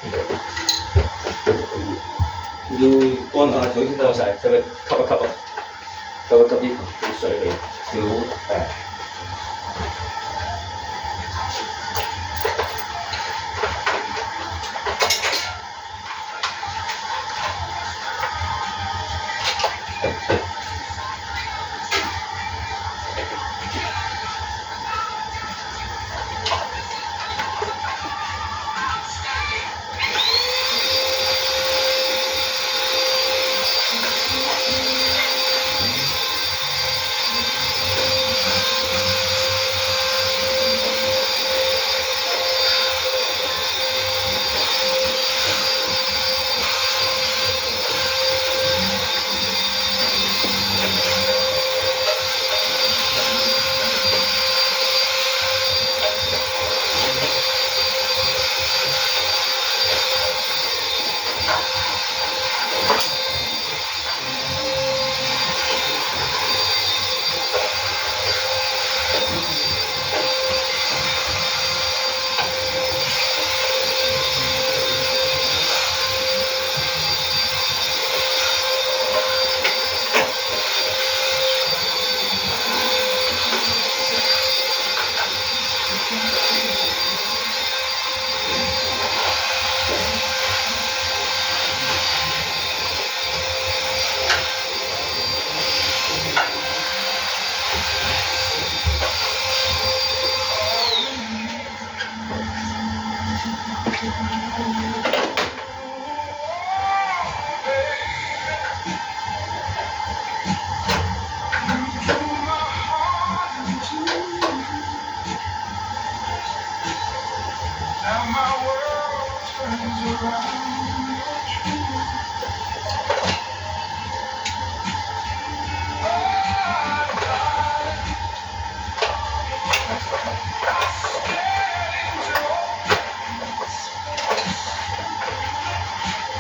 要乾下水先得，晒，使唔使吸一吸啊？吸一吸啲水嚟，要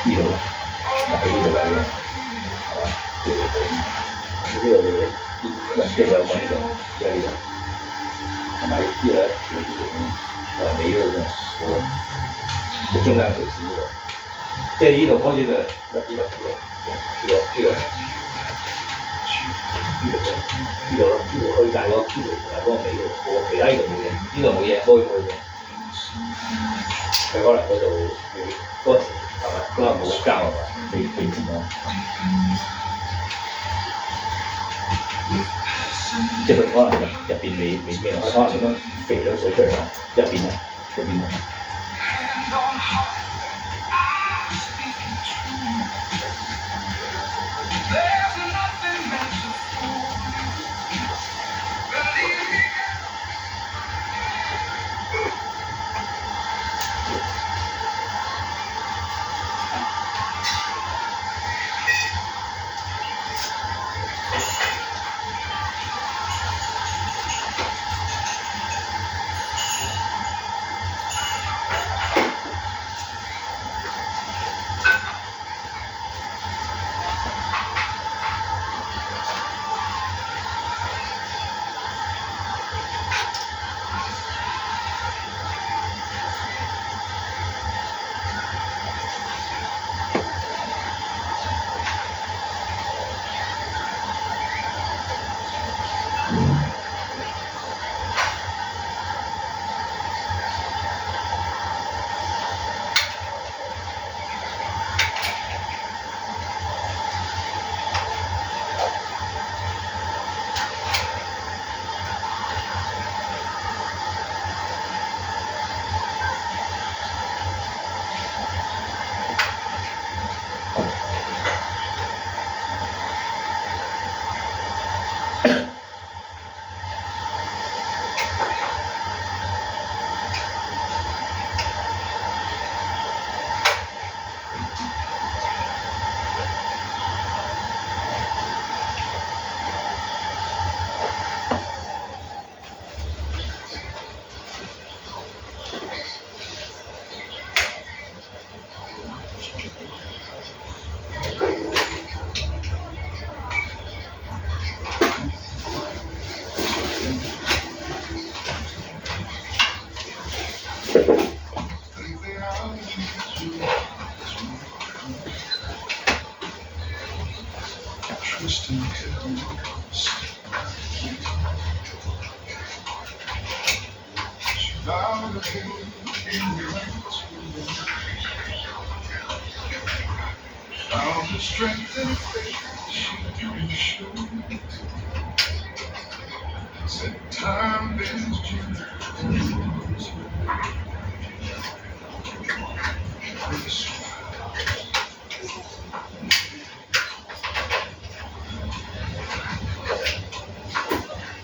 呢度，喺呢度嚟嘅，係嘛？呢度你即係有講呢度，即係呢度，同埋呢度咧，尾嗰度嘅，中間條線嗰度，即係呢度開始就呢度咯，呢度去大嗰呢度同埋嗰個尾度，其他呢度冇嘢，呢度冇嘢，開嘅。佢可能嗰度嗰時係咪嗰日冇膠啊嘛？未剪咯，即係佢可能入邊未咩，可能咁樣肥咗水出嚟咯，入邊啊。Found the strength and faith she didn't show. Said time bends Jesus.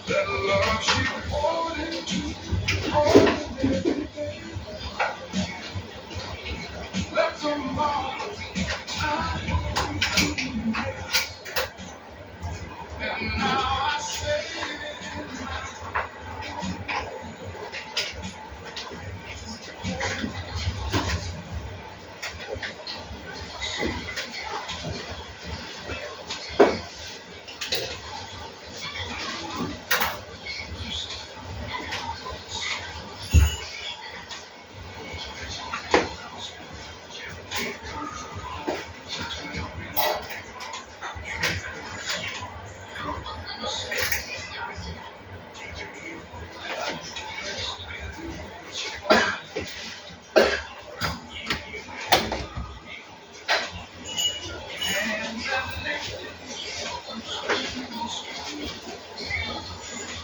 That love she poured into left a mark. And now I say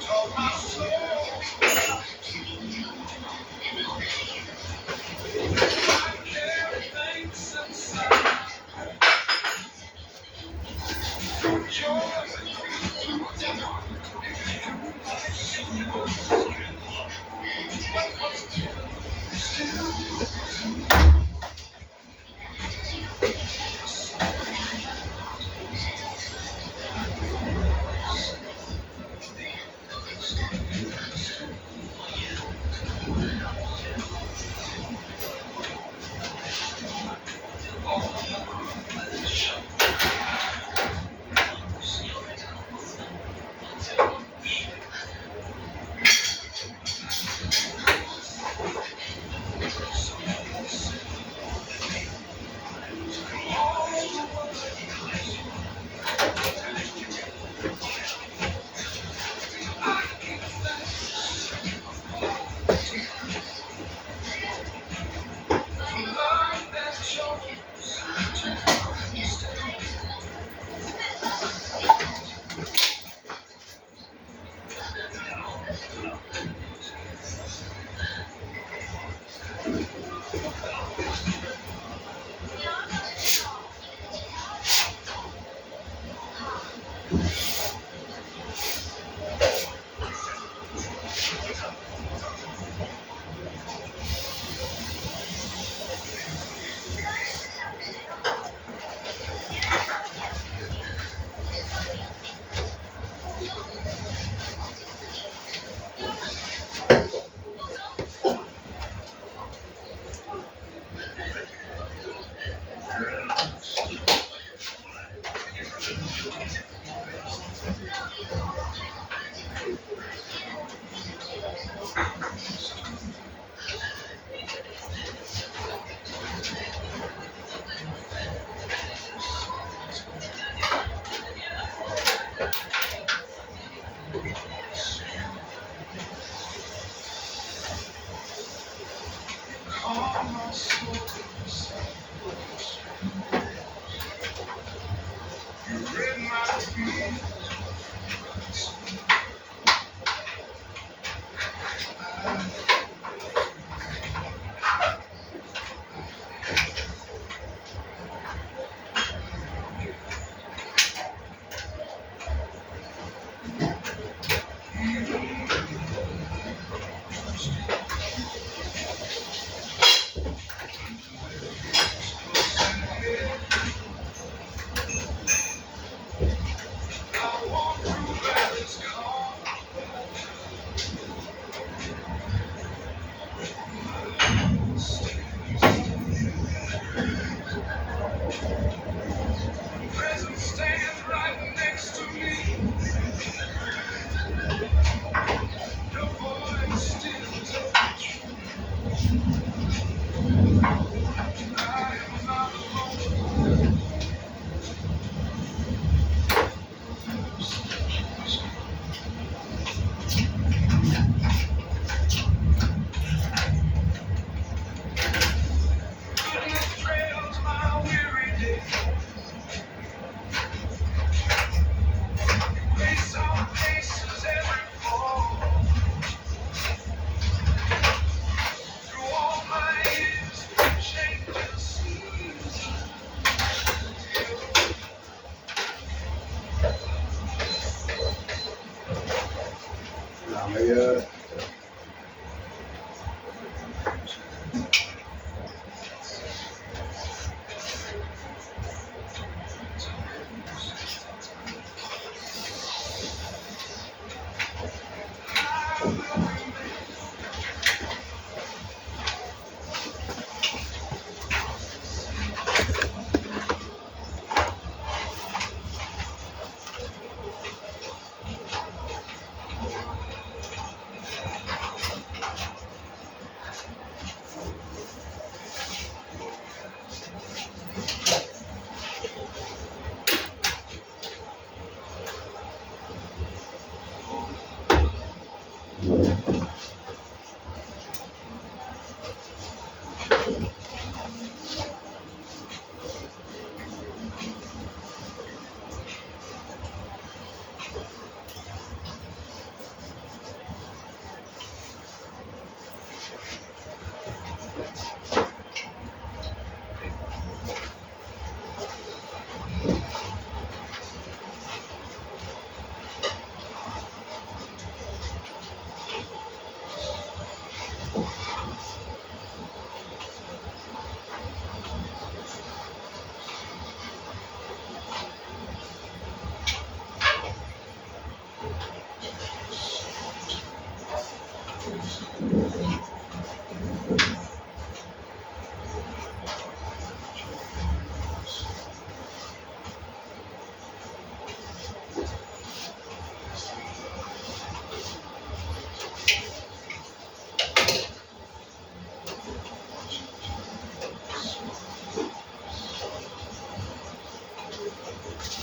taught my soul I carry things inside. Joy.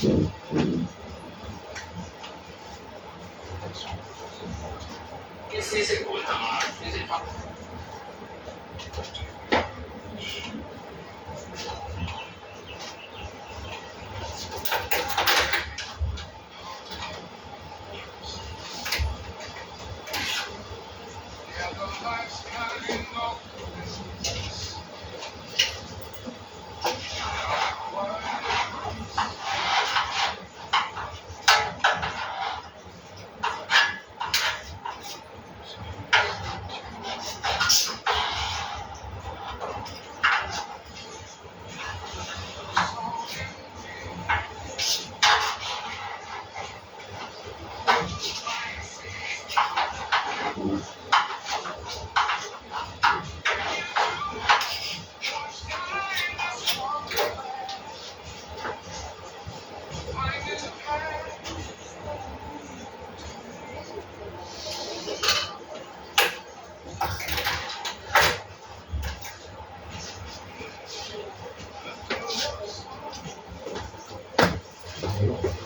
Yeah, the life's kind of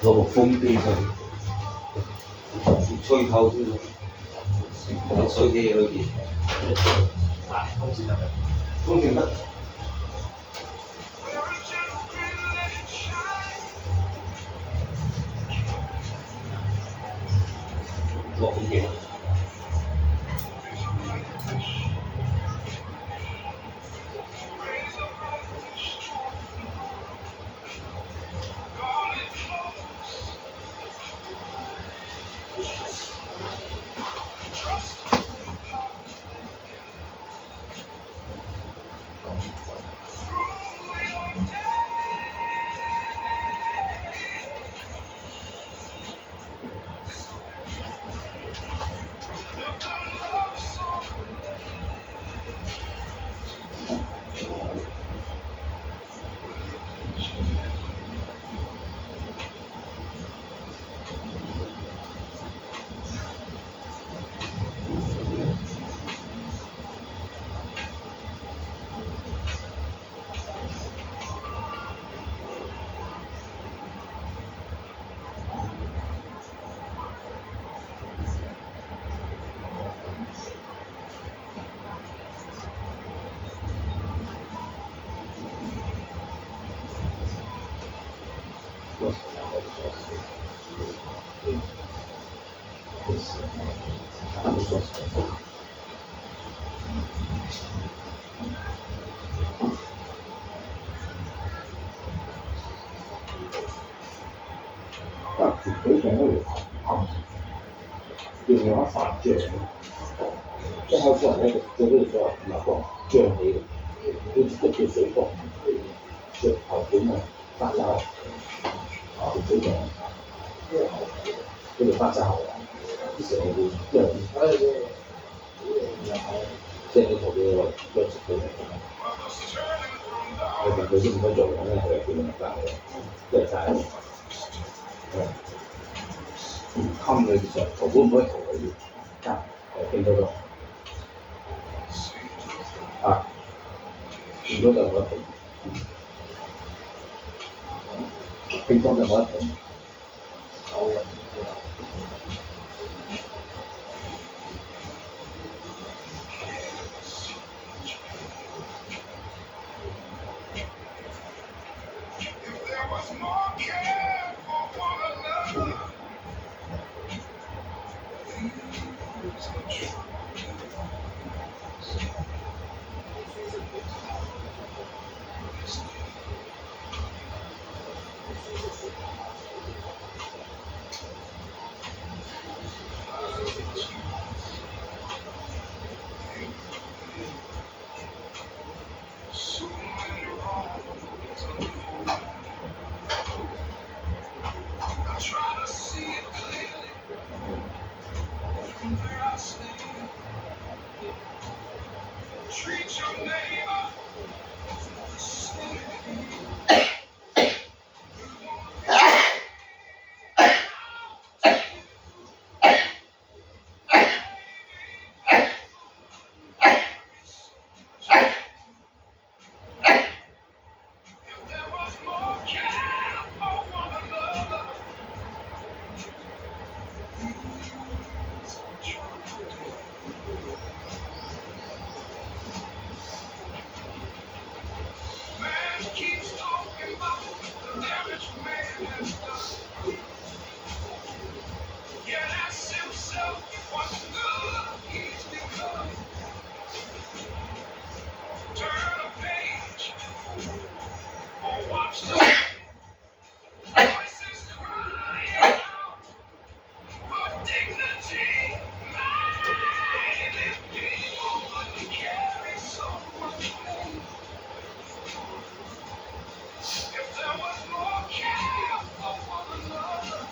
攞部風機上，吹透先咯，有水機裏邊，啊，風扇得嘅，風扇得，落風機。水上嗰條叫做發脹，一開始咧做嗰條水流過脹起嘅，好似一條水缸，石頭本啊發酵，條水上嗰條發酵，啲成個會即係你同佢話一直佢嚟講，我問佢應唔應該做嘅咧，佢係叫你發嘅，即係曬。冚佢上頭會唔會頭佢啊？變咗個啊，變咗就冇得停，變咗就冇得停。keeps talking about the damage man has done. Yet asks himself what good he's become. Turn a page or watch the voices crying out for dignity. Man, if people would carry so much pain, if there was more care for one another.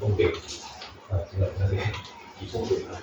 东北这个那边以东北啊。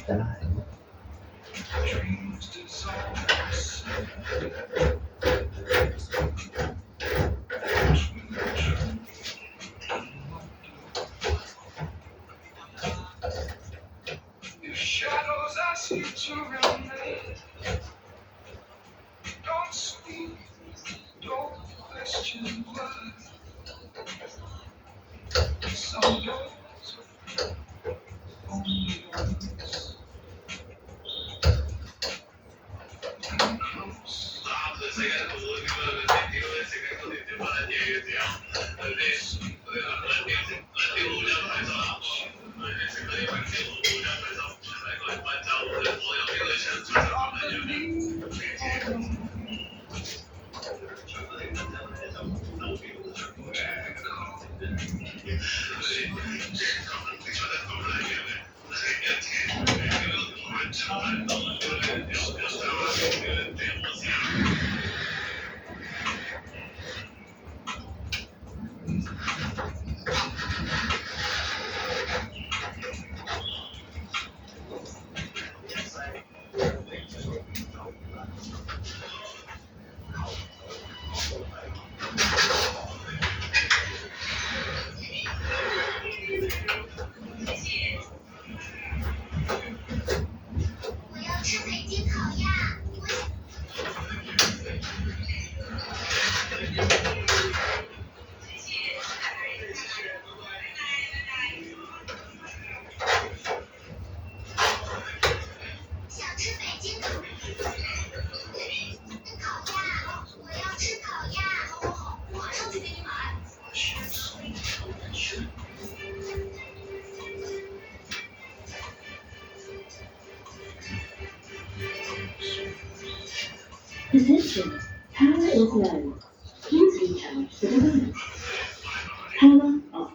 在哪里？ dreams dissolve. If shadows ask you to remain, don't speak, don't question why. Some doors only once and close. Attention, power is low. Please recharge the device. Power off.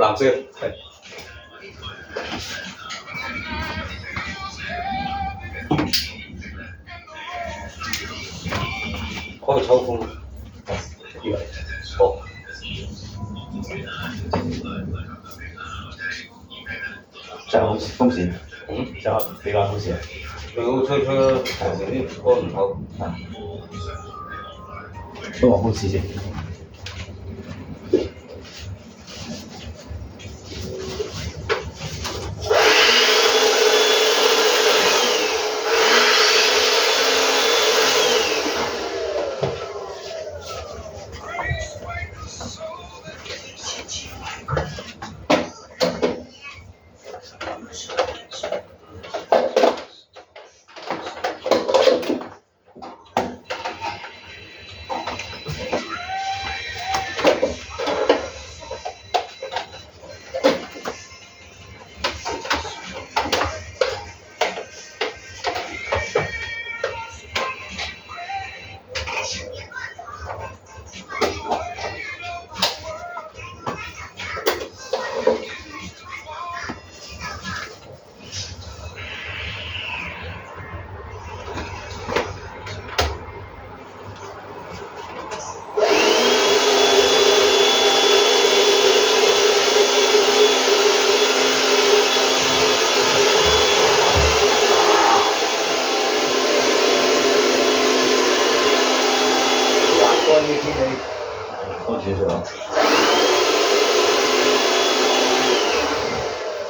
藍色係。可以抽風，以為好。即係好風扇，就比較風扇。佢好吹咯，平時啲歌唔好。都話風扇先。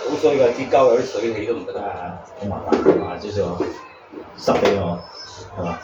好衰㗎，支膠有啲水氣都唔得啊，好麻煩啊，少少濕俾我，係嘛？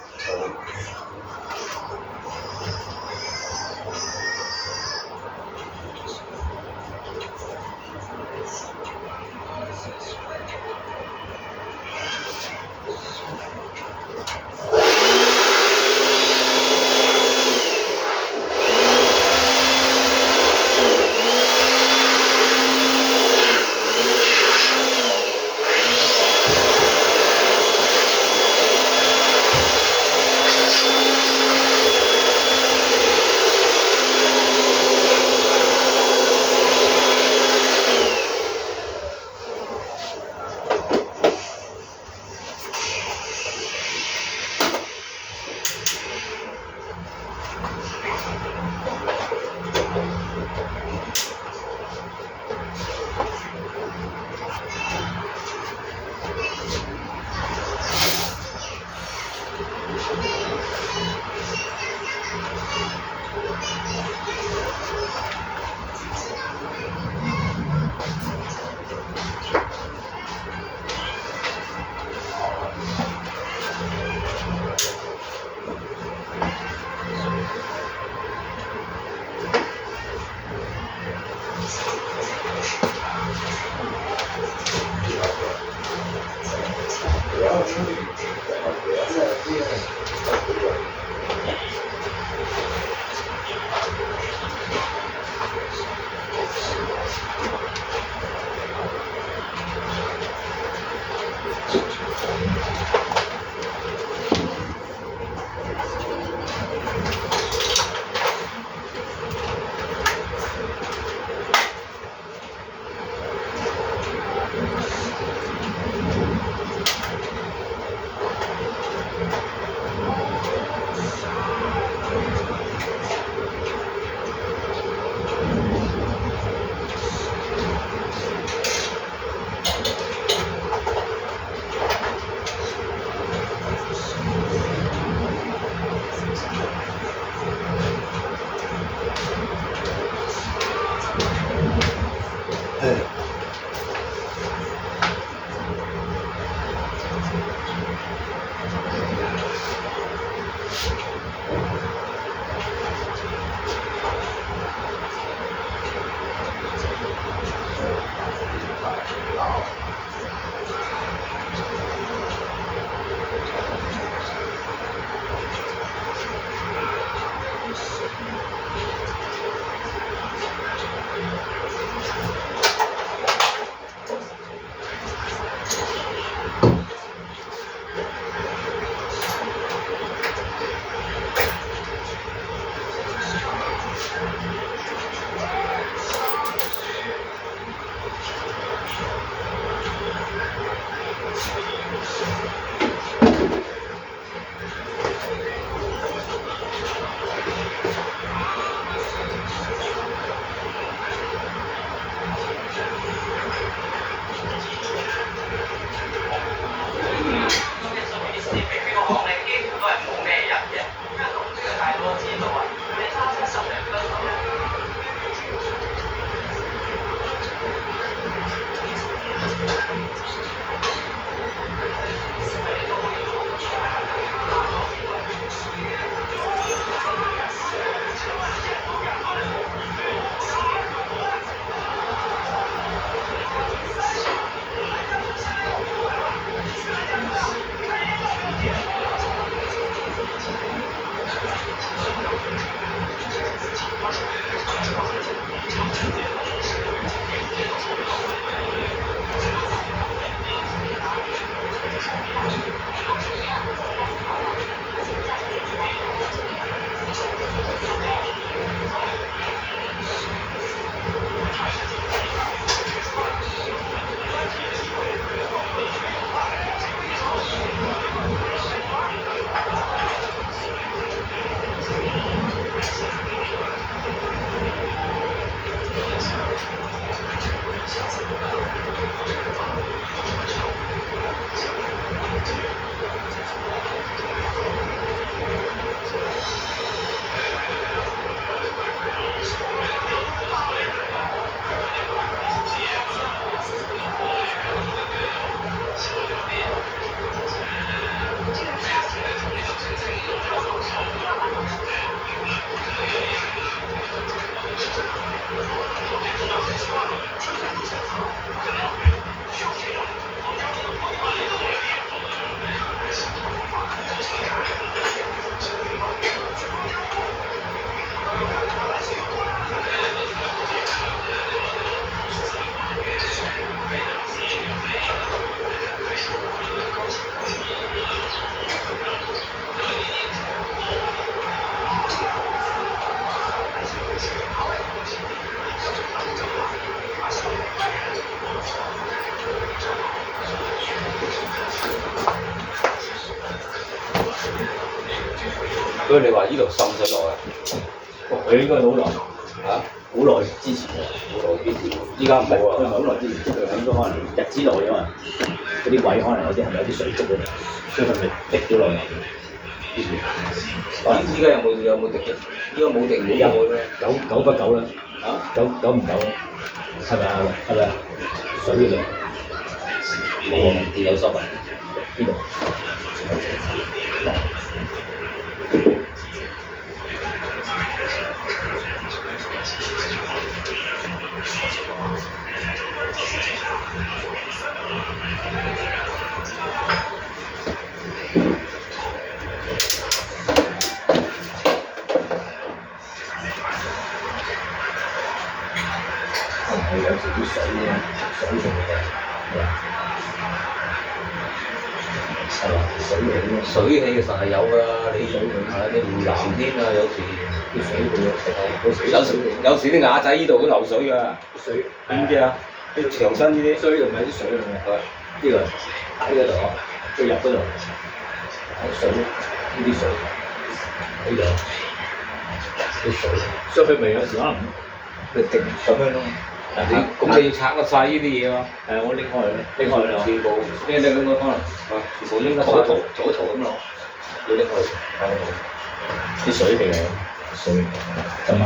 所以你話呢度滲水落啊？佢應該好耐，嚇，好耐之前嘅，好耐幾時？依家冇佢唔係啊！好耐之前，即係佢應該可能日子內啊嘛，嗰啲位可能有啲係咪有啲水漬嗰啲，所以佢咪滴咗落嚟。依家有冇滴嘅？依家冇滴，冇有咩？久不久啦，啊？久唔久啦，係咪啊？係咪啊？水嘅量冇啊！跌有濕啊！邊度？可能係有時啲水咧，水性嘅，係嘛？水嚟嘅，水氣其實係有㗎，你水氣係你唔藍天啊，有時啲水嘅，有時啲瓦仔呢度都流水㗎，水邊啲啊？啲長身呢啲，水同埋啲水嚟嘅，呢個喺嗰度啊，最入嗰度，喺水呢啲水喺度啲水，所以佢咪有時可能佢滴咁樣咯。咁你要拆得晒呢啲嘢嘛？係我拎開佢，拎開佢咯。全部拎咁可能全部拎得晒，塗一塗咁咯，要拎去。啲水嚟嘅，水咁啊。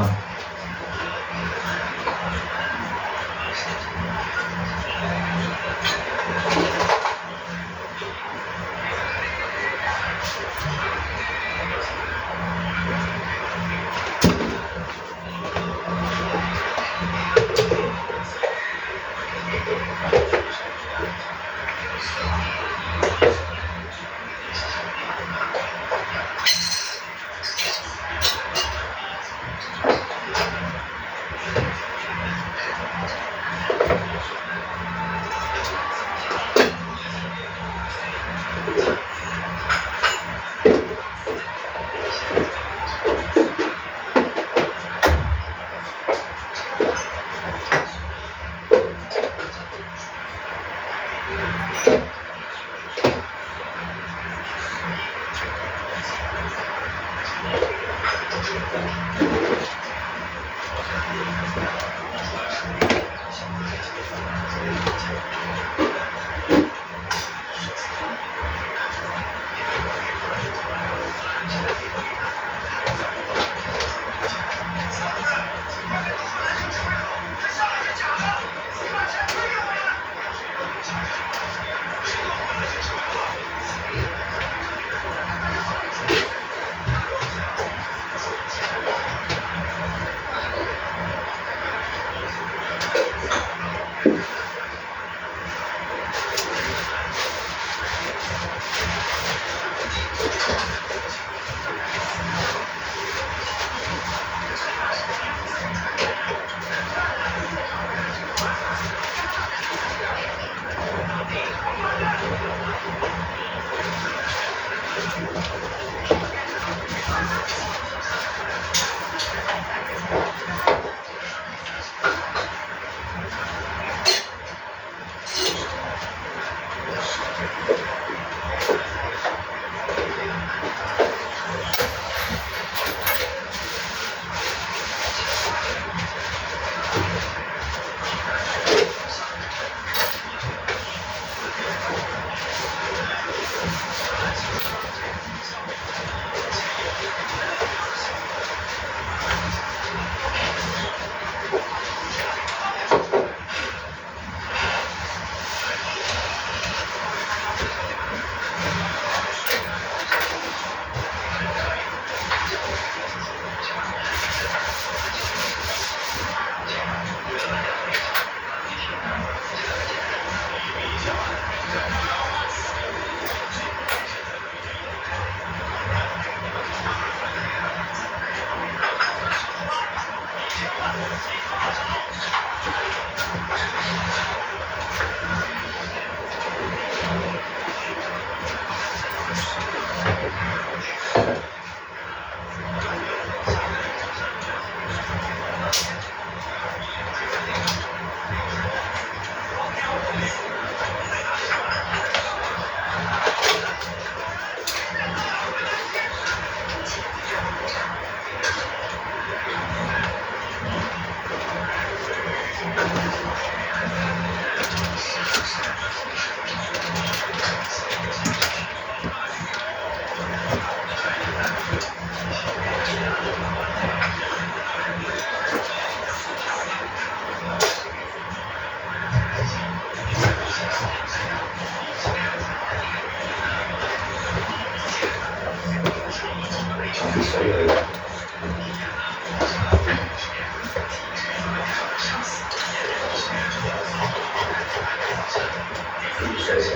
啲水嚟嘅。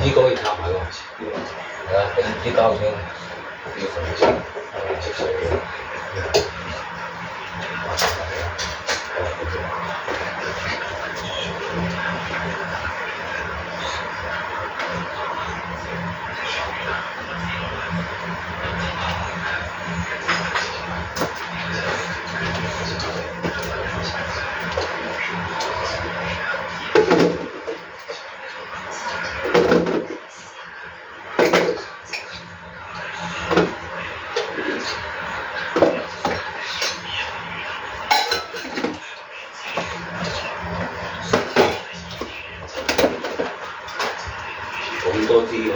呢個可以插埋喎，係啊，啲膠水，啲水積水嘅。咁多支嘅，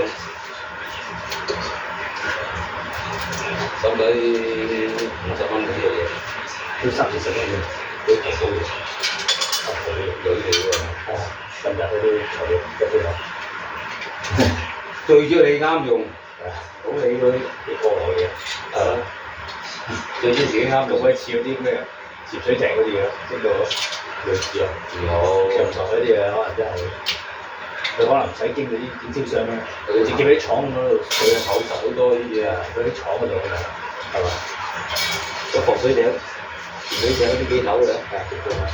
使唔使50蚊嗰啲嘢？都30-40蚊嘅，都淘寶嘅，淘寶有啲嘢喎。近日嗰啲材料一啲有。最主要你啱用，好你嗰啲過來嘅，係咯。最主要自己啱用，可以似嗰啲咩潛水艇嗰啲嘢，呢個類似啊，長頭嗰啲嘢可能真係。佢可能唔使經嗰啲經銷商咧，佢直接喺廠嗰度，佢嘅手實好多呢啲啊，嗰啲廠嗰度係嘛？個防水艇、潛水艇嗰啲幾頭嘅，係結構啊。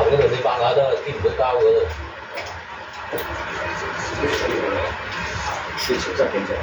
你白牙都係見唔到膠嗰度。啲潮質幾正。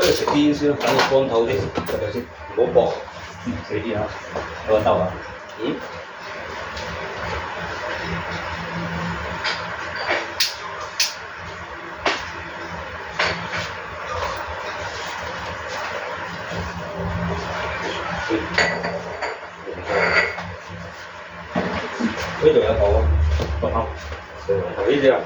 食啲煙先，等佢乾透啲，係咪先？唔好薄，死啲啊！有個兜啊？嗯。呢度有個個口，呢啲啊。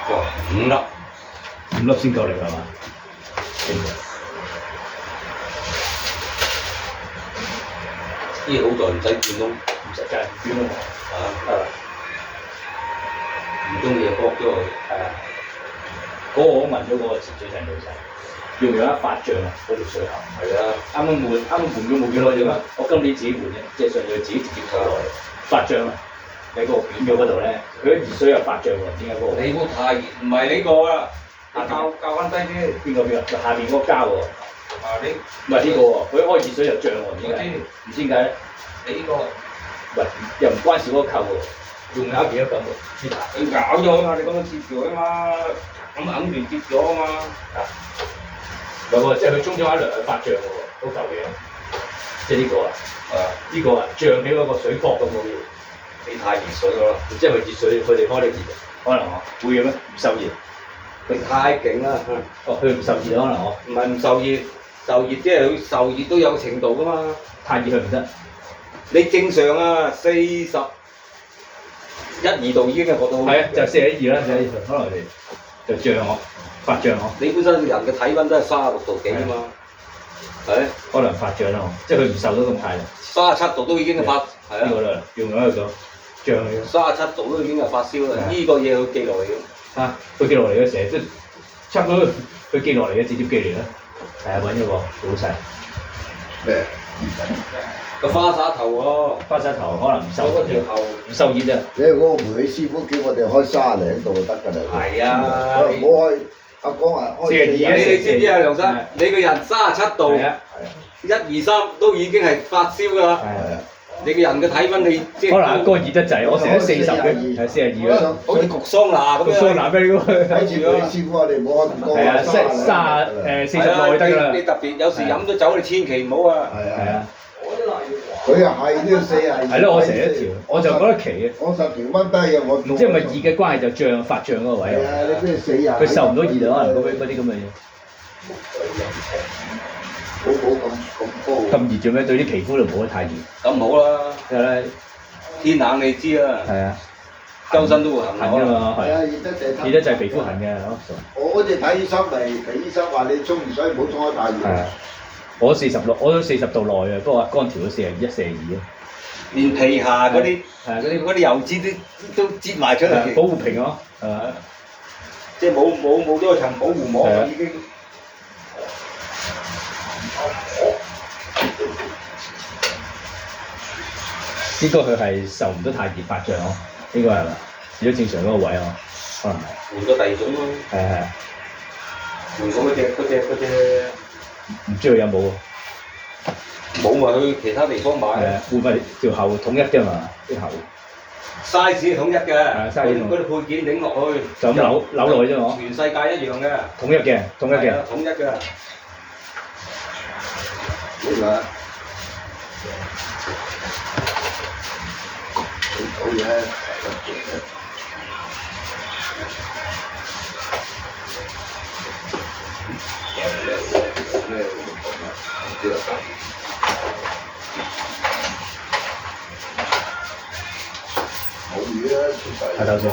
哇，5粒先夠力係嘛？呢好在唔使轉窿，唔使計轉窿啊，得啦。唔中意就剝咗佢，係啊。嗰個我問咗嗰個潛水艇老細，用唔用得發脹啊？嗰條水喉係啊，啱換咗冇幾耐啫嘛。我今年自己換啫，即係上去自己直接收落嚟發脹啊！喺嗰個捲咗嗰度咧，佢啲熱水又發脹喎，點解嗰個？你估太熱，唔係呢個啊，較翻低啲。邊個？下邊嗰個膠喎。啊，你唔係呢個喎，佢一開熱水就脹喎，點解？唔知點解咧？你呢個喂又唔關事嗰個扣喎，用咬幾多咁喎？你咬咗啊嘛，你咁樣接住啊嘛，揞住接咗啊嘛。啊，唔係喎，即係佢沖咗一涼佢發脹嘅喎，嗰嚿嘢。即係呢個啊？呢個啊，脹起嗰個水泡咁喎。你太熱水咗啦，即係佢熱水，佢哋開得熱，可能我會嘅咩？唔受熱，佢太勁啦。哦，佢唔受熱可能我唔係唔受熱，受熱即係佢受熱都有程度噶嘛。太熱佢唔得。你正常啊，41、2度已經係覺到。係啊，就41、2啦，41、2度，可能佢就脹我，發脹我。你本身人嘅體温都係36度幾啊嘛，係可能發脹咯，即係佢唔受到咁太涼。37度都已經係發，係啊。呢個啦，用咗個脹佢。37度都已經係發燒啦，呢個嘢佢寄落嚟嘅。嚇，佢寄落嚟嘅成日都差唔多，佢寄落嚟嘅直接寄嚟啦。係啊，揾咗個好細。咩？個花灑頭喎，花灑頭可能唔受熱，唔受熱啊！你嗰個煤氣師傅叫我哋開30度就得㗎啦。係啊，唔好開。阿講話開42，你知唔知啊，梁生？你個人37度，1、2、3都已經係發燒㗎啦。係啊，你個人嘅體温你即係可能阿哥熱得滯，我成日40嘅，係42啦，好似焗桑拿咁樣。焗桑拿咩嗰個？睇住佢師傅話你唔好開咁高。係啊，40內得㗎啦。你特別有時飲咗酒，你千祈唔好啊。係啊。佢又係都要40。係咯，我成日一條，我就覺得奇嘅。我10條蚊低嘅，我唔知係咪熱嘅關係就脹發脹嗰個位。係啊，你邊度40？佢受唔到熱啊，可能嗰啲咁嘅嘢。冇咁高。咁熱做咩？對啲皮膚就冇得太熱。咁唔好啦，係啦，天冷你知啦。係啊，周身都會痕㗎嘛。係啊，熱得滯皮膚痕嘅，我嗰陣睇醫生咪，睇醫生話你沖熱水唔好沖得太熱。我46，我都40度內啊，不過乾條都41、42啊。連皮下嗰啲嗰啲油脂都擠埋出嚟，保護皮咯，係嘛？即係冇咗層保護膜已經。應該佢係受唔到太熱發脹咯，應該係嘛？如果正常嗰個位哦，可能係。換咗第二種咯。係。換咗嗰隻。唔知佢有冇喎？冇咪去其他地方買。係啊，換翻條喉統一啫嘛，啲喉。size 統一嘅，嗰啲配件擰落去。就咁扭落去啫嘛。全世界一樣嘅。統一嘅。統一嘅。好啦。好嘢。拍照片。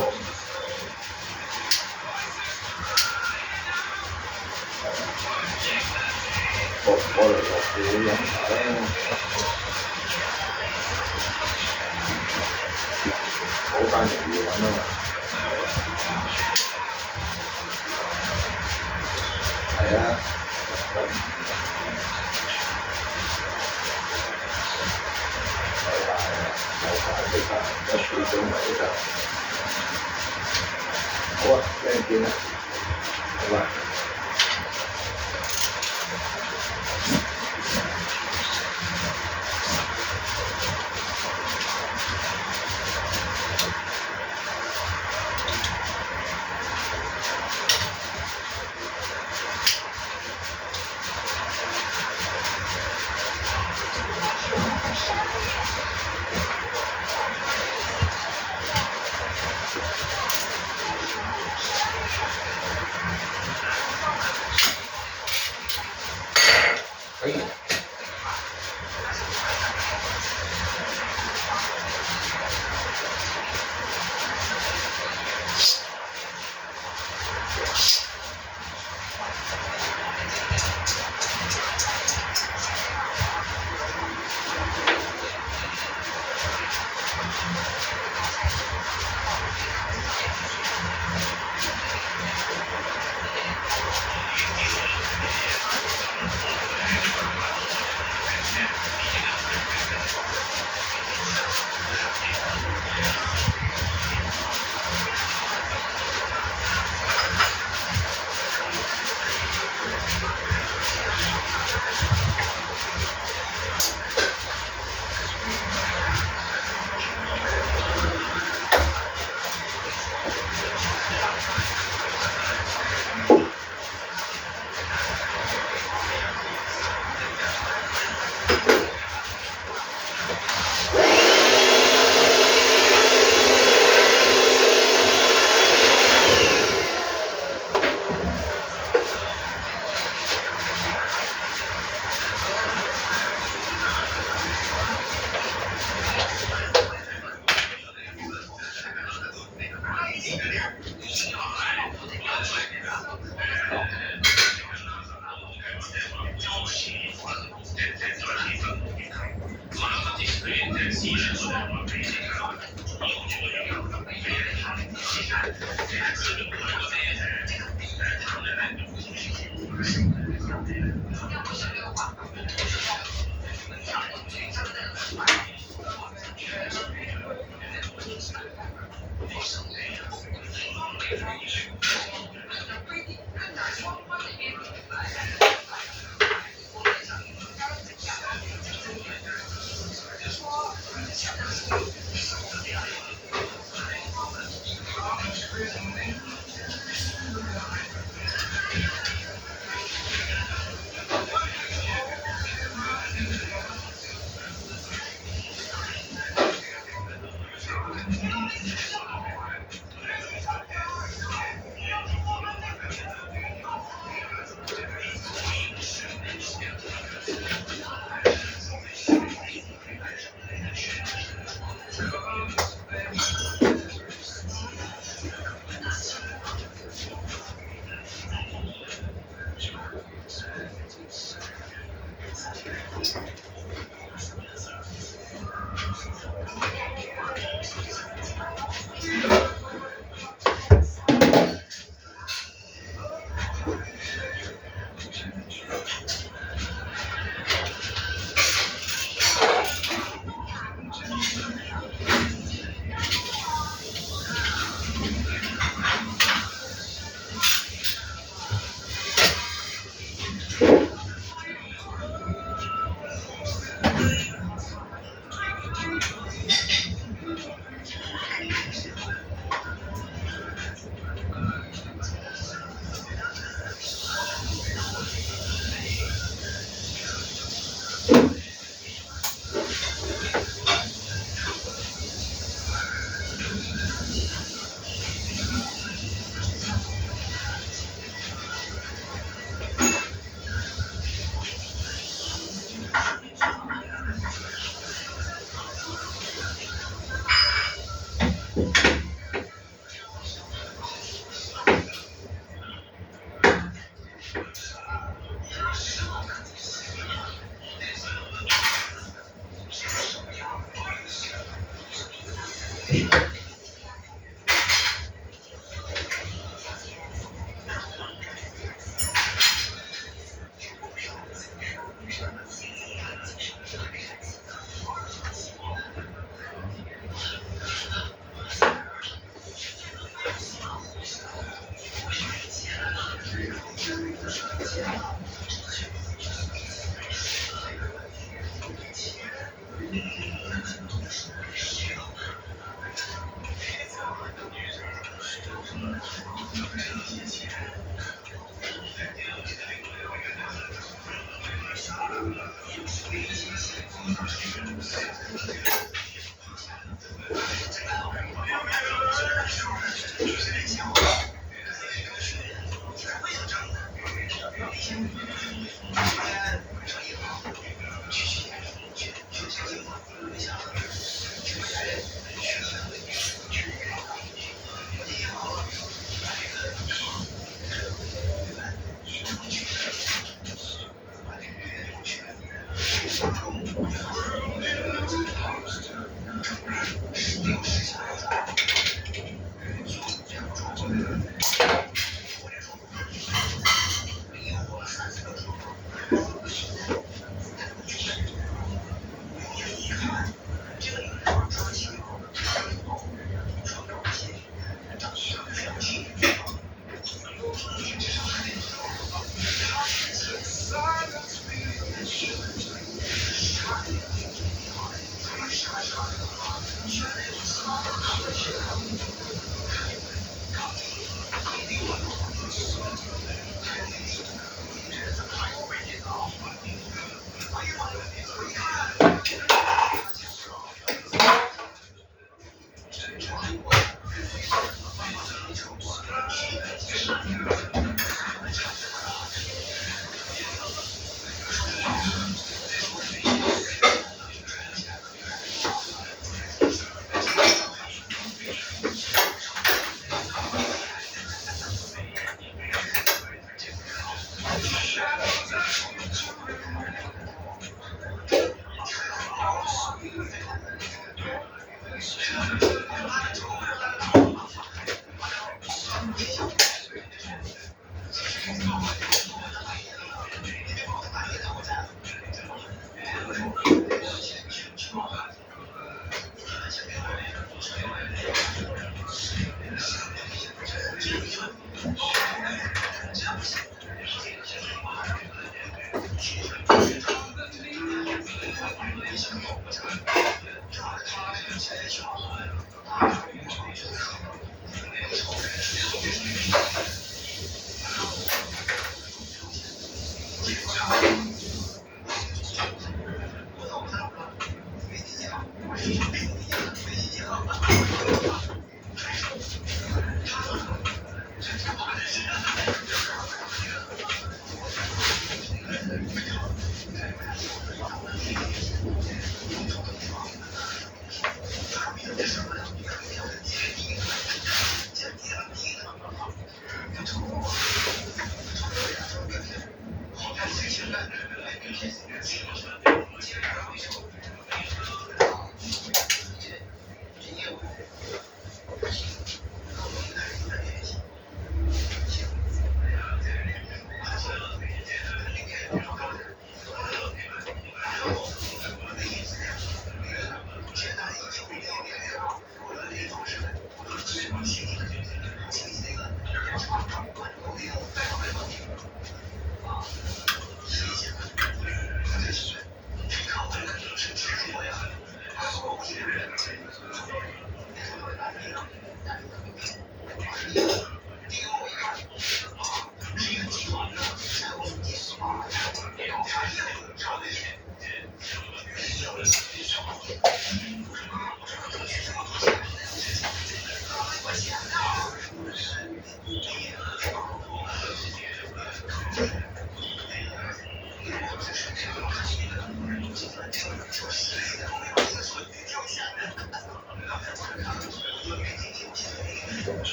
我嚟我飲茶啦，好單純要揾啊嘛。係啊。有水準嚟㗎。好啊，俾人見啦。好啊。可以。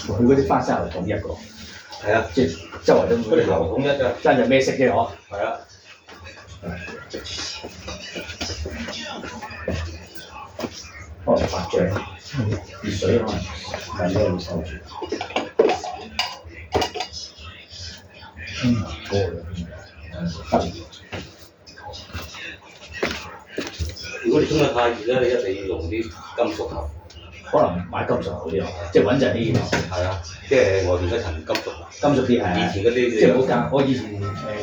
佢嗰啲花生係統一個，係啊，即係周圍都佢哋流統一㗎，真係咩色嘅嗬？係啊。脹，熱水可能但都會受住。過咗。如果你沖得太熱咧，你一定要用啲金屬喉。可能買金屬好啲咯，即係穩陣啲。係啊，即係外邊嗰層金屬。金屬啲係。以前嗰啲即係好舊，我以前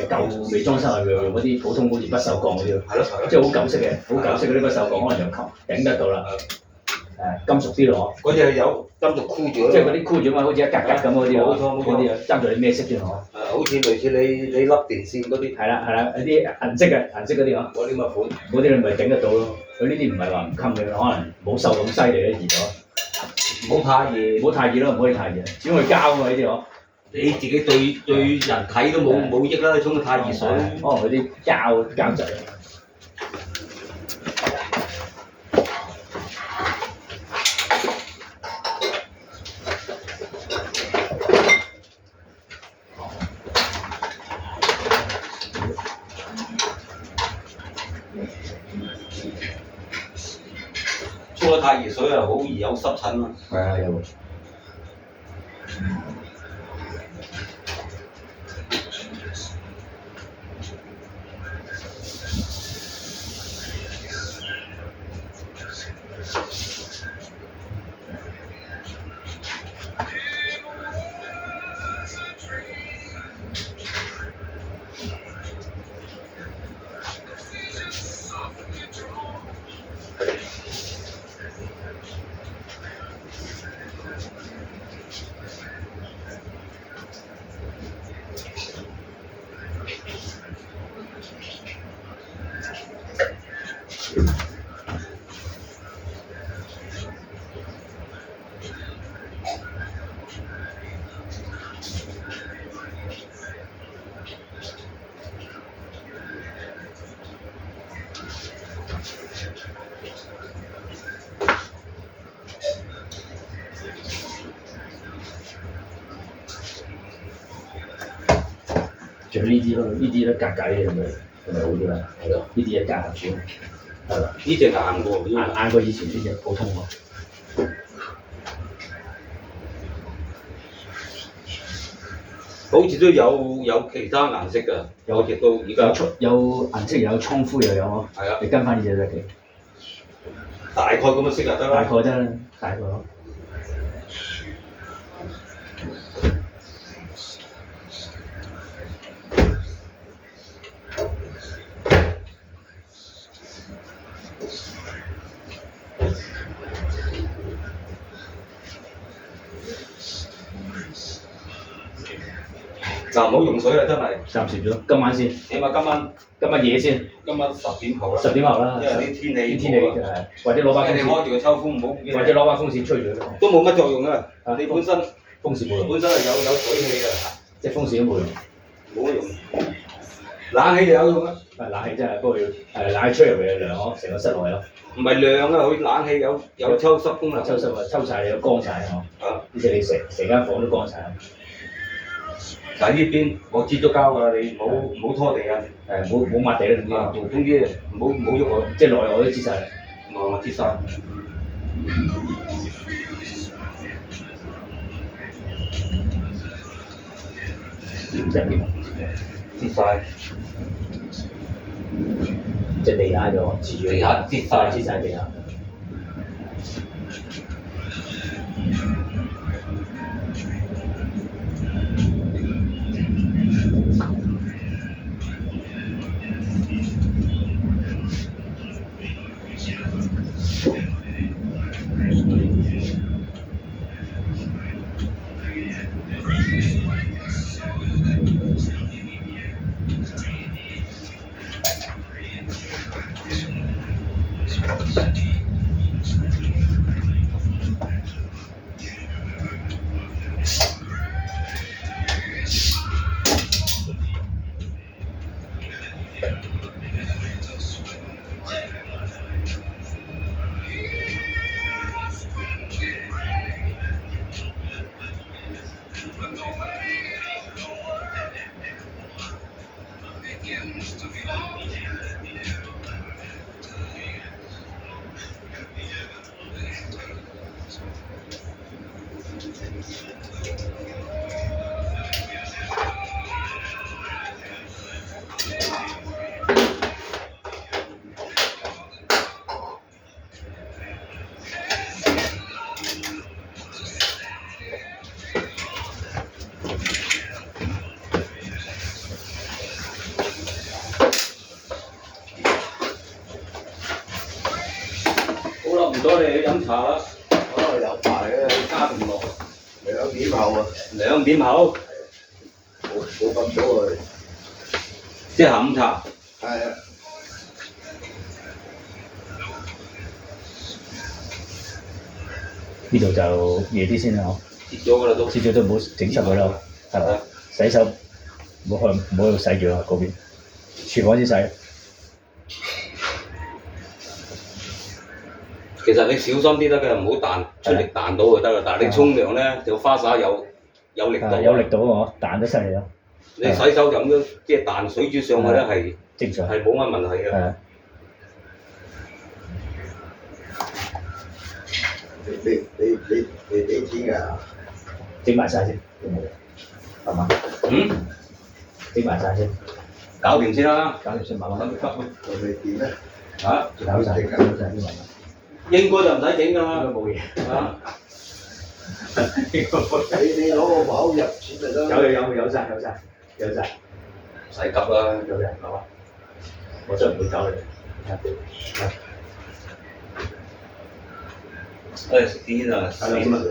舊未裝修係用嗰啲普通好似不鏽鋼嗰啲咯。係咯，即係好舊式嘅，好舊式嗰啲不鏽鋼可能就頂得到啦。金屬啲咯。嗰隻有金屬箍住。即係嗰啲箍住嘛，好似一格格咁嗰啲咯。冇錯冇錯。嗰啲啊，爭在你咩色啫嗬？好似類似你笠電線嗰啲。係啦，有啲銀色嗰啲嗬。嗰啲咪款。嗰啲你咪頂得到咯。佢呢啲唔係話唔襟嘅，可能冇受咁犀利咧熱咗。唔好太熱，唔好太熱咯，唔可以太熱，始終係膠啊嘛呢啲嗬。你自己對人體都冇益啦，你沖得太熱水。可能佢啲膠質。沖得太熱水啊，好易有濕疹啊。係啊，有。仲有呢啲咯，呢啲咧格格啲係咪好啲啦？係咯，呢啲嘢夾住，係啦。呢隻硬喎，硬過以前呢隻普通喎。好似都有其他顏色㗎，有亦都而家有顏色又有倉敷又有嗬。係啊，你跟翻呢隻得嘅。大概咁嘅色就得啦。大概得啦，大概咯。嗱，唔好用水啦，真係。暫時咗，今晚先。起碼今晚夜先。今晚10點後啦。10點後啦。因為啲天氣係，或者攞把風扇。開住個抽風唔好。或者攞把風扇吹住佢。都冇乜作用啊！你本身風扇冇用。本身係有水氣㗎，即係風扇都冇用。冇乜用。冷氣就有用啊！冷氣真係，不過要冷氣吹入嚟就涼咯，成個室內咯。唔係涼啊，佢冷氣有抽濕功能。抽濕啊，抽曬你都乾曬嗬。啊！呢隻你成間房都乾曬。但係呢邊我接咗膠㗎，你唔好拖地啊！唔好抹地啦，總之。啊，總之唔好喐我，即係內我都知晒。我知晒。入邊。知晒。即係地下就自住。地下知晒。知晒地下。唔阻你去飲茶啦，哦，有排嘅，家庭樂2點後啊， 2點後，冇咁早去。即係下午茶。係啊，呢度就夜啲先啦，切咗㗎啦都。切咗都唔好整濕佢啦，係咪？洗手唔好喺度洗住啊，嗰邊廚房先洗。其實你小心啲得嘅，唔好彈出力彈到就得啦。但係你沖涼咧，條花灑有力度啊，有力度啊，彈得犀利咯。你洗手就咁樣即係彈水柱上去咧係正常。係冇乜問題嘅。係啊。你俾錢㗎？整埋晒先，係嘛？嗯，整埋晒先，搞掂先啦。搞掂先慢慢咁急啊！仲未掂咩？嚇，搞晒先慢慢。應該就唔使整㗎應該啦。冇嘢。啊，你攞個口入錢就得。有晒，唔使急啦。有人係嘛？我真係唔會搞你。食啲啊，死睇嘛！下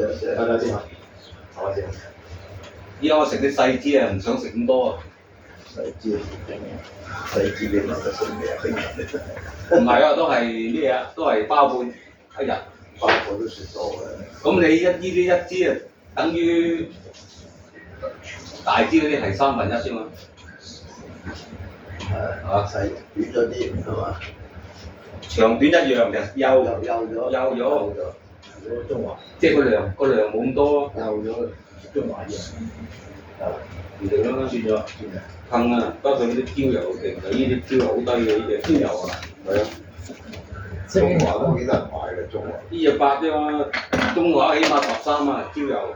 先啊，我先。依家我食啲細支啊，唔想食咁多啊。細支你咪得食咩？唔係啊，都係咩啊？都係包半一日。包個都算多嘅。咁你呢一支啊，等於大支嗰啲係1/3啫嘛。細短咗啲係嘛？長短一樣嘅，幼咗，中華，即係個量冇咁多，幼咗。中華嘢。唔定啦，算咗。坑啊！加上啲焦油勁，呢啲焦油好低嘅呢隻焦油啊，係啊，中華都幾多人買嘅中華。呢隻8啫嘛，中華起碼13啊，焦油。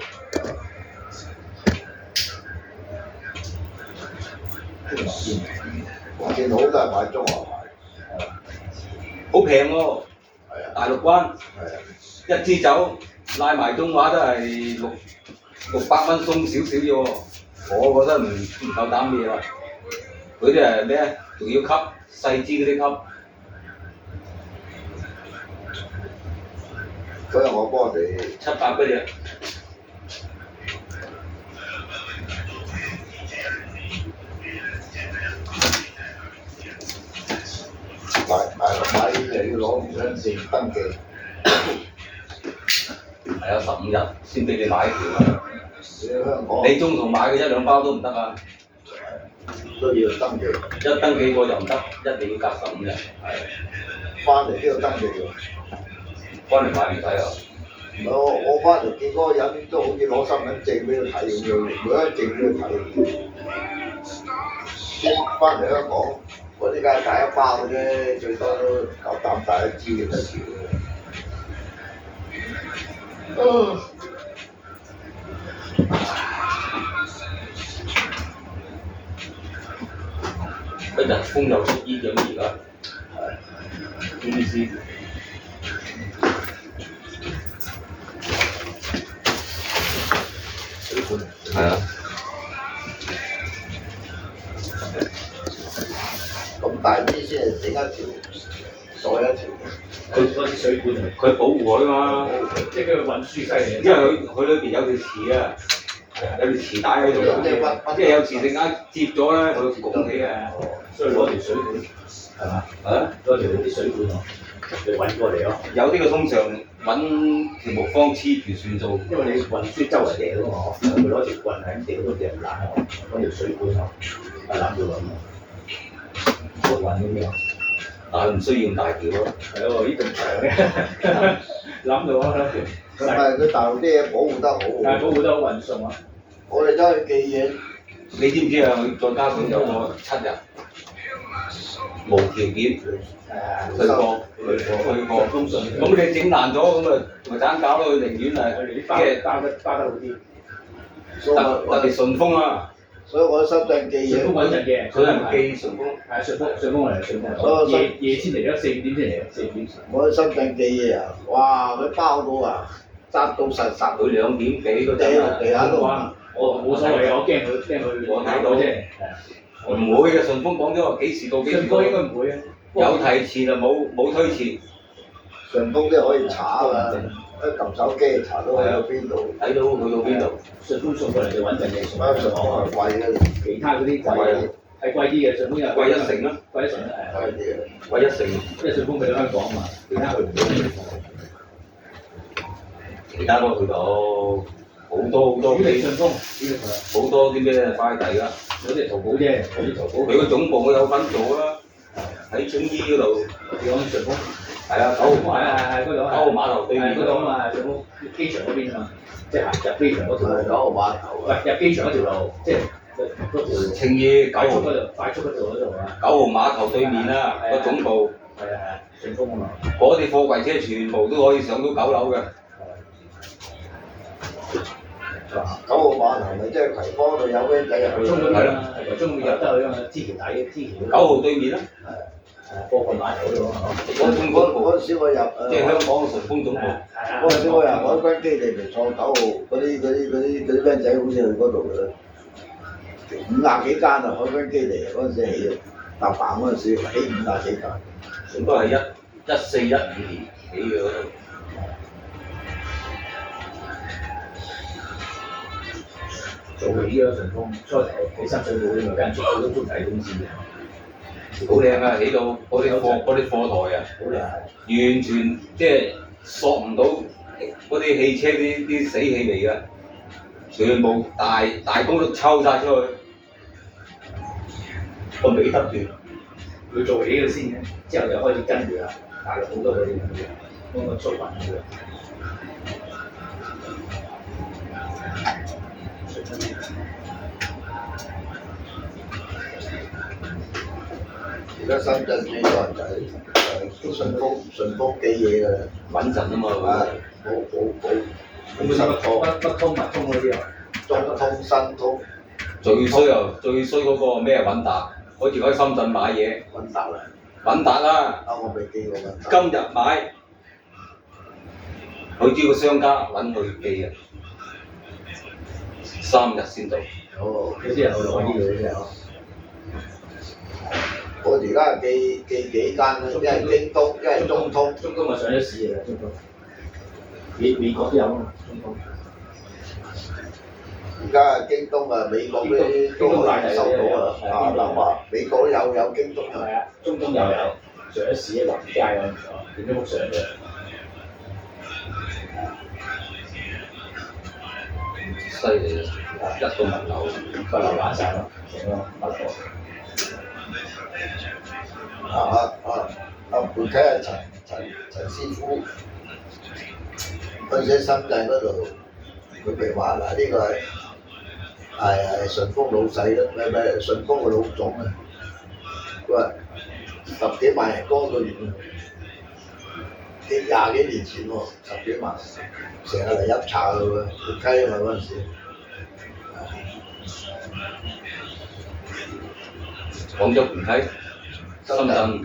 我見好多人買中華牌。好平喎，係啊。大陸灣係啊。一支酒拉埋中華都係600蚊鬆少少啫喎，我覺得唔夠膽咩啦。佢啲係咩啊？仲要吸細支嗰啲吸。所以我幫你700嗰隻。買又要攞2張證登記。係啊，15日先俾你買一條啊！你喺香港你中途買嘅1-2包都唔得啊！都要登記。一登記過就唔得，一定要隔15日。係。翻嚟都要登記喎。翻嚟買唔使啊！我翻嚟見嗰個人都好似攞身份證俾佢睇咁樣，每一證俾佢睇。先翻嚟香港，嗰啲梗係大一包嘅啫，最多都夠膽大一支嘅得條嘅。一日風又出煙咁而家。係。呢啲先。係啊。咁大支先係整一條，鎖一條。佢嗰啲水管係佢保護佢嘛，即係佢運輸犀利。因為佢裏邊有條磁啊，有條磁帶喺度啊，即係有時突然間接咗咧，佢拱起啊，所以攞條水管係嘛？啊，攞條啲水管嚟運過嚟咯。有啲嘅通常揾條木方黐住算數，因為你運輸周圍掟㗎嘛，佢攞條棍係咁掟都掟唔爛啊，攞條水管啊攬住佢啊，活運咁樣。但係唔需要咁大條咯。係喎，呢咁長嘅，諗到啊！咁係佢大陸啲嘢保護得好。但係保護得好運送啊！我哋走去寄嘢，你知唔知啊？佢再加上有個7日無條件退貨，通訊。咁你整爛咗咁啊，咪盞搞咯！佢寧願係啲包得好啲。特別順豐啊！所以我喺深圳寄嘢。順豐穩陣嘅，佢係寄順豐。係順豐嚟，順豐。夜先嚟咯，4、5點先嚟，4點。我喺深圳寄嘢啊！哇！佢包到啊，紮到實實。佢2點幾嗰地陣啊，地下都我冇所謂啊，我驚佢我睇到啫。唔會嘅，順豐講咗話幾時到幾時到。順豐應該唔會啊。有提前就冇推遲。順豐都可以查啊，一撳手機查到去到邊度。睇到去到邊度。順豐送過嚟就穩陣嘅，送啊，順豐係貴嘅，其他嗰啲就係貴啲嘅，順豐又貴一成啦，貴一成啦，係。貴啲嘅。貴一成。因為順豐去到香港啊嘛，其他去唔到。其他都去到好多主力順豐，好多啲咩快遞㗎。嗰啲係淘寶啫，嗰啲淘寶。佢個總部我有份做啊，喺青衣嗰度。你講順豐？係啊，九號係嗰度。九號碼頭對面嗰度啊嘛，順豐機場嗰邊啊嘛，即係行入機場嗰條路。九號碼頭喂，入機場嗰條路，即係嗰條青衣九號快速嗰度，快速嗰度啊。9號碼頭對面啦，個總部。係啊，順豐啊嘛。嗰啲貨櫃車全部都可以上到9樓嘅。九號碼頭咪即係葵芳度有 van 仔入去。係咯，係中午入得去啊嘛，之前睇之前。 9號對面啦。貨櫃碼頭嗰度啊。嗰陣時我入即係香港嘅順豐總部。嗰陣時我入海軍基地咪坐9號嗰啲 van 仔好似去嗰度嘅啦。50幾間啊，海軍基地嗰陣時起嘅，搭棚嗰陣時起50幾間。應該係14、15年起嘅嗰度。做起咗順豐，初頭起深水埗呢個間都中大公司嘅。好靚啊！起到嗰啲貨台啊，好靚。完全即係索唔到嗰啲汽車啲死氣味㗎，全部大功率抽晒出去，個尾得斷。佢做起咗先嘅，之後就開始跟住啦，大陸好多嗰啲咁嘅，嗰個速運嘅。而家深圳最多人就係順豐寄嘢㗎啦，穩陣啊嘛，好。咁乜通嗰啲啊？中通、新通、最衰嗰個咩穩達，好似喺深圳買嘢，穩達啦。穩達啦，啊，我未寄過穩達。今日買，佢知個商家揾佢寄啊，3日先到。哦，有啲人去攞呢個嘅啫。我而家寄幾間啦，一係京東，一係中通。中東咪上咗市嘅啦，中東。美國都有啊，中東。而家京東啊，美國嗰啲都可以收到啊。啊，嗱話美國都有京東啊。係啊，中東又有上咗市喺橫街嗰陣時候，影咗幅相嘅。犀利啊！一個物流玩晒咯，成個物流。盤溪啊，陳師傅，嗰陣時喺深圳嗰度，佢咪話嗱呢個係順豐老細咯，咪順豐個老總啊，佢話10幾萬人工個月，20幾年前喎，10幾萬，成日嚟飲茶嘅喎，盤溪啊嘛嗰陣時。廣州盤溪、深圳，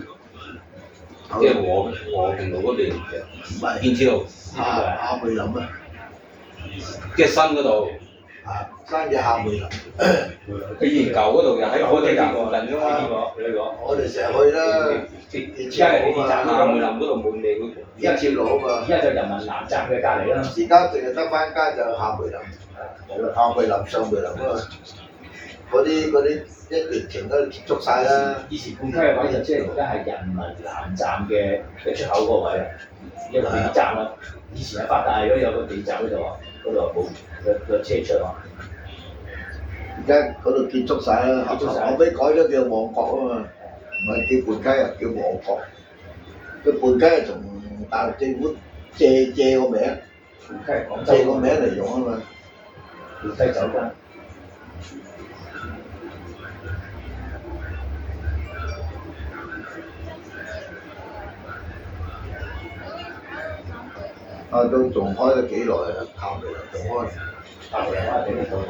即係和平路嗰邊，唔係邊知道？夏梅林啊，即係新嗰度，新嘅夏梅林。佢以前舊嗰度又喺火車站附近㗎嘛。我哋成日去啦，而家係地鐵站夏梅林嗰度滿地嗰一鐵路啊嘛。而家就人民南站嘅隔離啦。而家淨係得翻間就夏梅林，夏梅林、上梅林啊嘛。嗰啲一疫情都結束晒啦。以前半溪嘅位就即係而家係人民南站嘅出口嗰個位啊，一個地鐵站啦。以前喺發達如果有個地鐵站嗰度啊，嗰度冇個車出啊。而家嗰度結束晒啦，後尾改咗叫旺角啊嘛，唔係叫半溪啊，叫旺角。佢半溪係從大陸政府借個名，半溪廣州借個名嚟用啊嘛。半溪酒家。都仲開咗幾耐啊？夏梅林仲開。夏梅林開幾多個？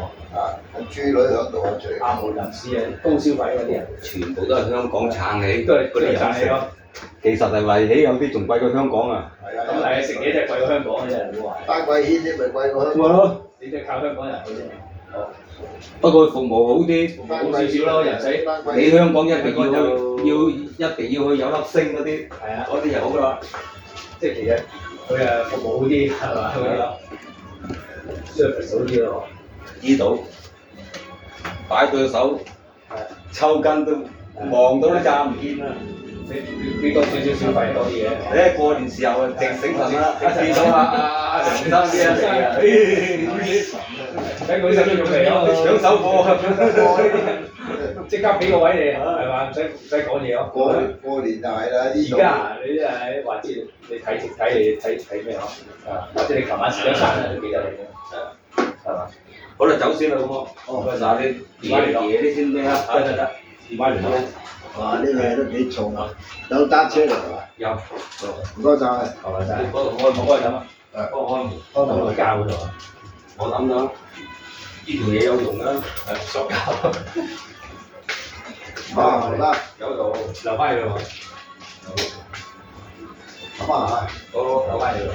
豬女響度啊，最。夏梅林市啊，高消費嗰啲人。全部都係香港撐起，都係嗰啲撐起咯。其實係為起有啲仲貴過香港啊！咁係食嘢真係貴過香港嘅啫，唔好話。丹桂軒啲咪貴過香港。咯，你都係靠香港人去啫。哦。不過服務好啲，好少少咯，人仔。你香港一定要去有粒星嗰啲，係啊，嗰啲就好啦。即係其實佢誒服務好啲係嘛？佢有 service 好啲咯。知道，擺對手抽筋都望到都揸唔見啦。你多少少消費多啲嘅。你過年時候啊，直醒神啦，見到阿梁生啲人嚟啊，睇佢使唔使用嚟咯？搶手貨，即刻俾個位你係嘛？唔使講嘢咯。過年就係啦，呢而家你真係話知你睇咩咯？啊，或者你琴晚食咗餐都記得你嘅，係嘛？好啦，走先啦咁喎。哦，嗱你嘢啲先咩啊？得，電話嚟咯。哇！呢個都幾重啊，有單車嚟係嘛？有，唔該晒。係咪真係？我開飲啊！開門去交嗰度啊！我諗啦，呢條嘢有用啦，塑膠好啦，有用，留翻去喎。咁啊，好，留翻去喎。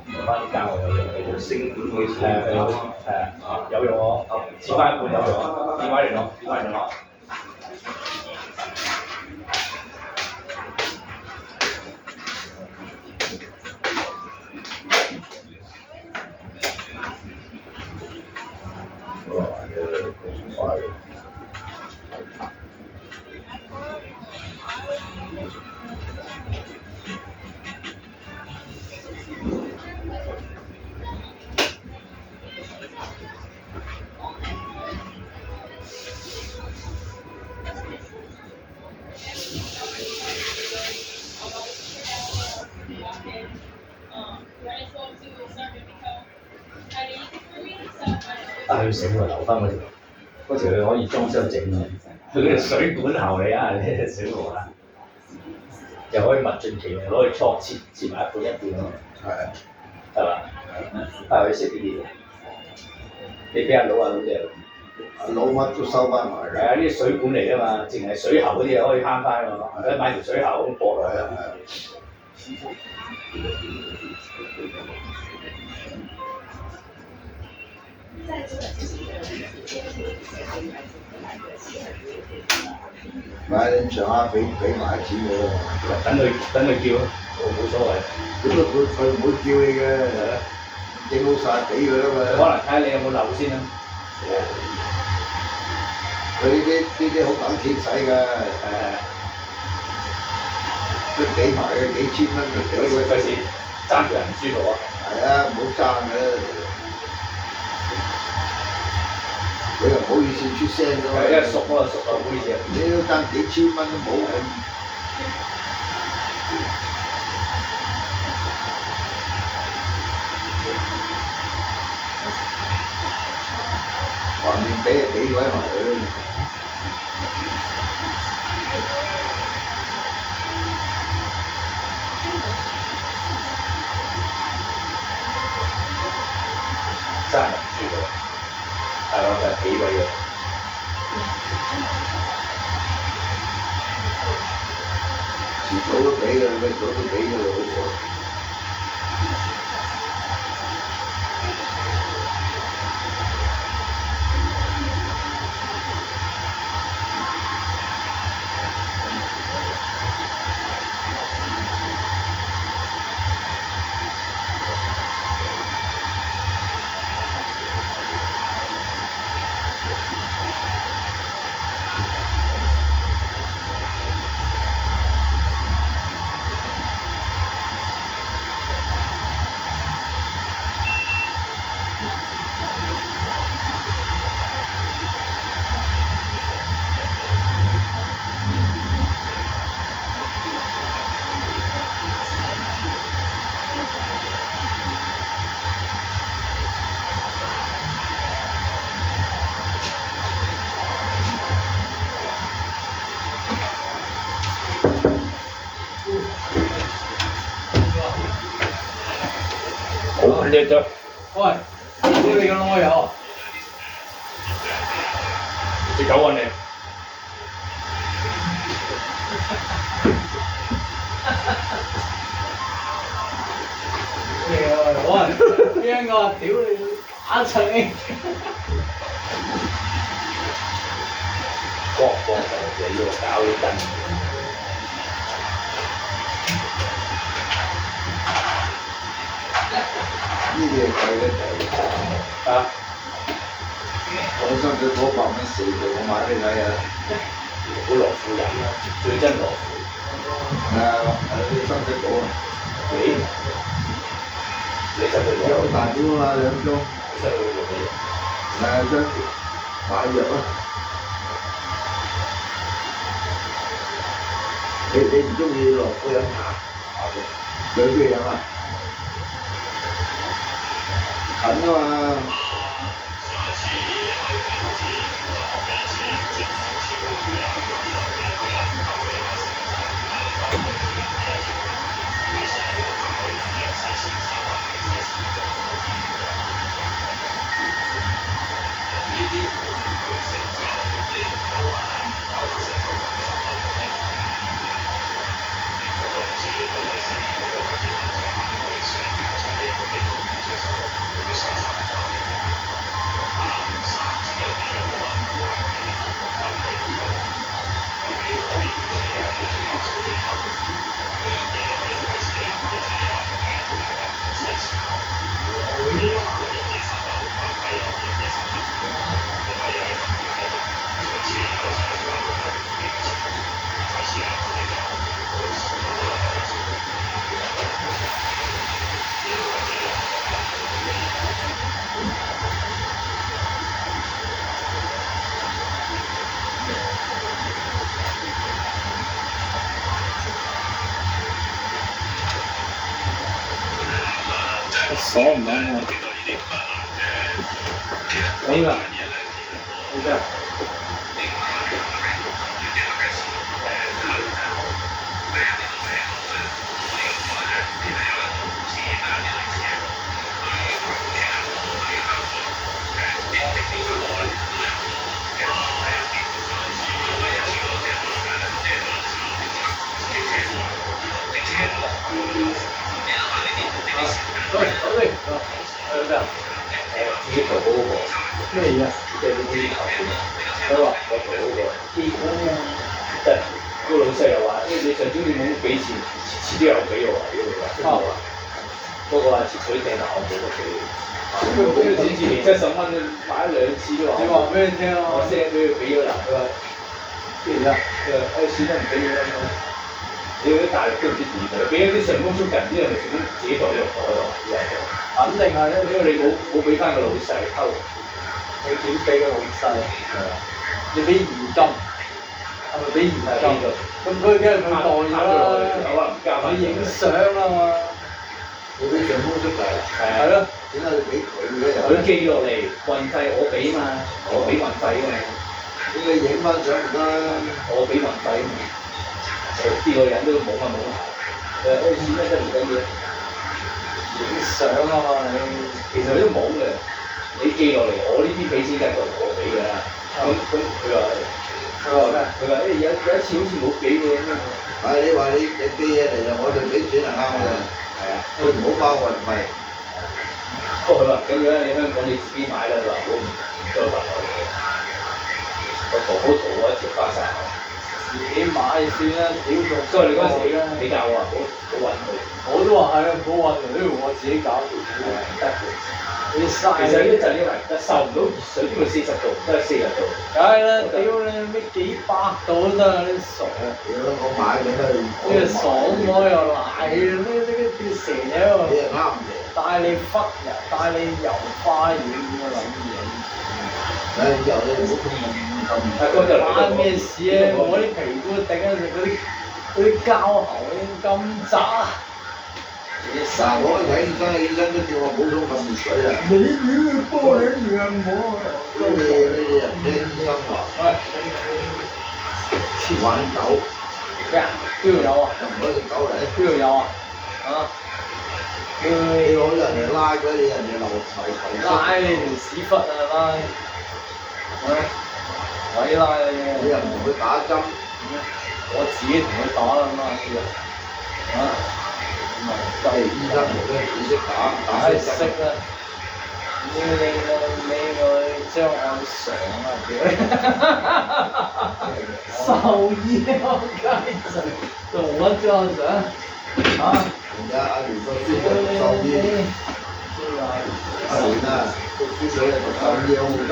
留翻啲膠有用嘅。升管去有用喎，切翻一半有用，電話嚟攞，電話嚟攞。佢死喎，留翻嗰條佢可以裝修整啊！佢嗰條水管喉嚟啊！你小羅啊，又可以物盡其用，攞去搓切埋一半咯。係嘛？佢識呢啲嘢，你俾阿佬啊，老姐。老乜都收翻埋係啊，呢啲水管嚟㗎嘛，淨係水喉嗰啲可以慳翻㗎嘛，佢買條水喉咁駁落去。買你上下俾埋錢佢咯。等佢叫，我冇所謂。咁啊佢唔會叫你嘅，整好晒俾佢啦嘛。可能睇下你有冇漏先啦。佢呢啲好等錢使㗎，都俾埋佢幾千蚊就俾佢。費事爭住人唔舒服啊！係啊，唔好爭嘅。佢又唔好意思出聲㗎嘛。因為熟啊，唔好意思。你都爭幾千蚊都冇咁。橫掂俾就俾鬼埋佢。爭人唔舒服，係咯，就係幾位嘅。遲早都俾㗎，咩早都俾㗎啦，好似。好叻啫！喂，呢你個攞油，隻狗揾你。喂，邊個？屌你打柒你！喎，搞啲筋。呢啲嘢貴得滯。啊！我深水埗100蚊4條，我買俾你睇啊！好羅富人啊，最真羅富。喺深水埗啊！你深水埗有大表啊嘛，2宗。深水埗做咩？將買藥啊！你唔中意羅富飲茶？你中意飲啊？近啊嘛！爽唔爽啊？呢個，OK 啊。自己淘寶嗰個咩嘢啊？即係呢啲頭款，佢話我淘寶嗰個基本即係個老細又話，你上中你冇俾錢，次都有俾我，屌你話，不過話切水掟我冇得俾，佢次次嚟70蚊，買咗2次都話。你話俾佢聽咯。我 send 俾佢俾咗啦，佢話咩而家？佢話算啦唔俾佢啦。你嗰啲大陸都唔知點嘅，俾咗啲順豐速遞之後，順豐自己袋咗入袋喎，以為。肯定係啦，因為你冇俾翻個老細偷，你點俾個老細？你俾現金，係咪俾現金？咁佢梗係佢袋咗啦，你影相啊嘛。你俾順豐速遞，係咯，點解你俾佢嘅又？佢寄落嚟運費我俾嘛，我俾運費㗎嘛，咁你影翻相唔得啦。我俾運費嘛，啲個人都冇乜冇鞋，錢咧真係唔緊要。影相啊嘛你，其實佢都冇嘅，你寄落嚟，我呢啲俾錢梗係我俾㗎啦。咁佢話咩？佢話有一次好似冇俾喎咁樣。你話你寄嘢嚟就我哋俾錢係啱嘅，係啊，佢唔好包運費。不過佢話咁樣你香港你自己買啦，佢話唔好唔再運落嚟。我淘寶淘咗一條花晒。自己買算啦，屌仲所以你嗰陣時你教我話好運佢。我都話係啊，唔好運嚟，我自己搞掂。得嘅。你嘥。其實呢陣因為受唔到熱水，邊度40度，都係40度。梗係啦，屌你咩幾百度都得啊！你傻啊！屌我買嘅都係。呢個爽我又賴，呢成日喺度你係啱嘅。帶你忽人，帶你遊花園咁嘅諗嘢。以後你唔好咁。關咩事啊？我啲皮膚頂得住嗰啲膠喉咁渣。嗱，我去睇醫生，醫生都叫我補充咁熱水啊！你點去幫你養我？呢啲人聽醫生話，玩狗，咩啊？邊度有啊？又唔可以隻狗嚟。邊度有啊？啊？你攞人哋拉嗰啲人哋流泥拉你條屎忽啊拉！鬼拉你！你又唔同佢打針，我自己同佢打啦嘛呢個。啊！醫生冇咩知識打梗係識啦，你將我相啊屌！獸醫我街上做乜張相？嚇！人家阿聯讀書就讀獸醫，阿聯啊，讀書佢係讀獸醫好夠，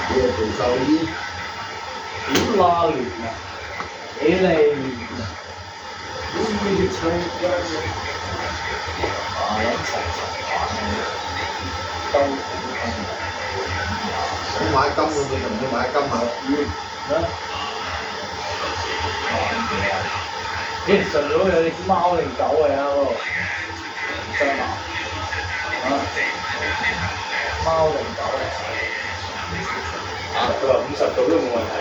你係做獸醫，點拉亂啊？幾你亂啊？呢啲吹雞啊！一齊都想買金嘅你就唔要買金啊！咦，上咗有隻貓定狗嚟啊？嗰度真啊！貓定狗嚟？佢話50度都冇問題。